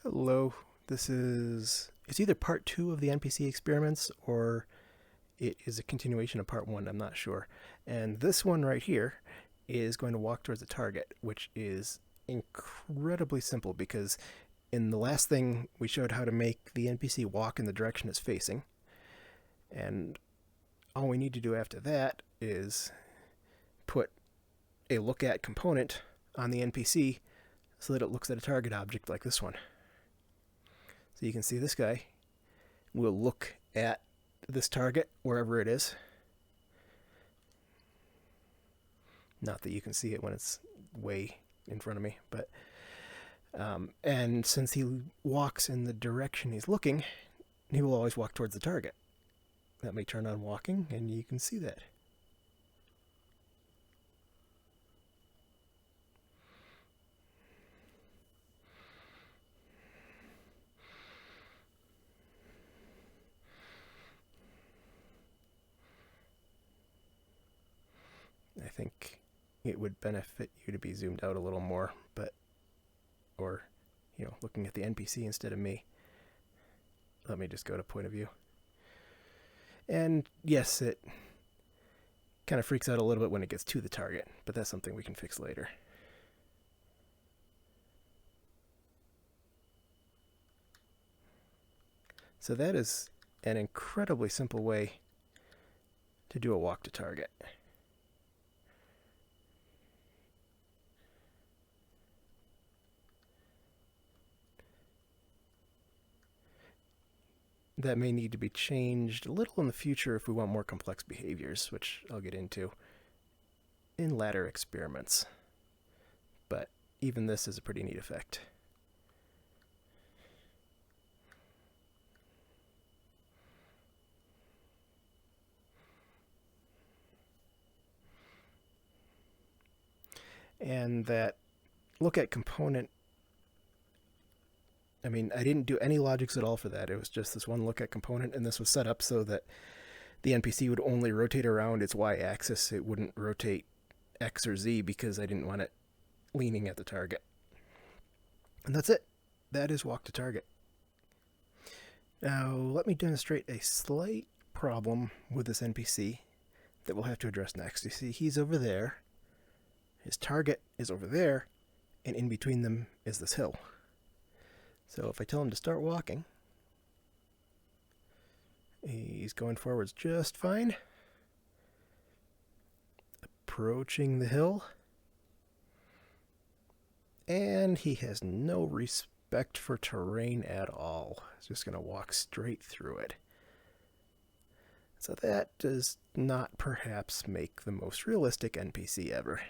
Hello, it's either part 2 of the NPC experiments or it is a continuation of part 1, I'm not sure. And this one right here is going to walk towards the target, which is incredibly simple because in the last thing we showed how to make the NPC walk in the direction it's facing. And all we need to do after that is put a look at component on the NPC so that it looks at a target object like this one. So you can see this guy will look at this target wherever it is. Not that you can see it when it's way in front of me, but and since he walks in the direction he's looking, he will always walk towards the target. Let me turn on walking and you can see that. I think it would benefit you to be zoomed out a little more, or looking at the NPC instead of me. Let me just go to point of view. And yes, it kind of freaks out a little bit when it gets to the target, but that's something we can fix later. So that is an incredibly simple way to do a walk to target. That may need to be changed a little in the future if we want more complex behaviors, which I'll get into in latter experiments. But even this is a pretty neat effect. And that look at component, I didn't do any logics at all for that. It was just this one look at component, and this was set up so that the NPC would only rotate around its y-axis. It wouldn't rotate X or Z because I didn't want it leaning at the target. And that's it. That is walk to target. Now, let me demonstrate a slight problem with this NPC that we'll have to address next. You see, he's over there. His target is over there, and in between them is this hill. So if I tell him to start walking, he's going forwards just fine. Approaching the hill. And he has no respect for terrain at all. He's just going to walk straight through it. So that does not perhaps make the most realistic NPC ever.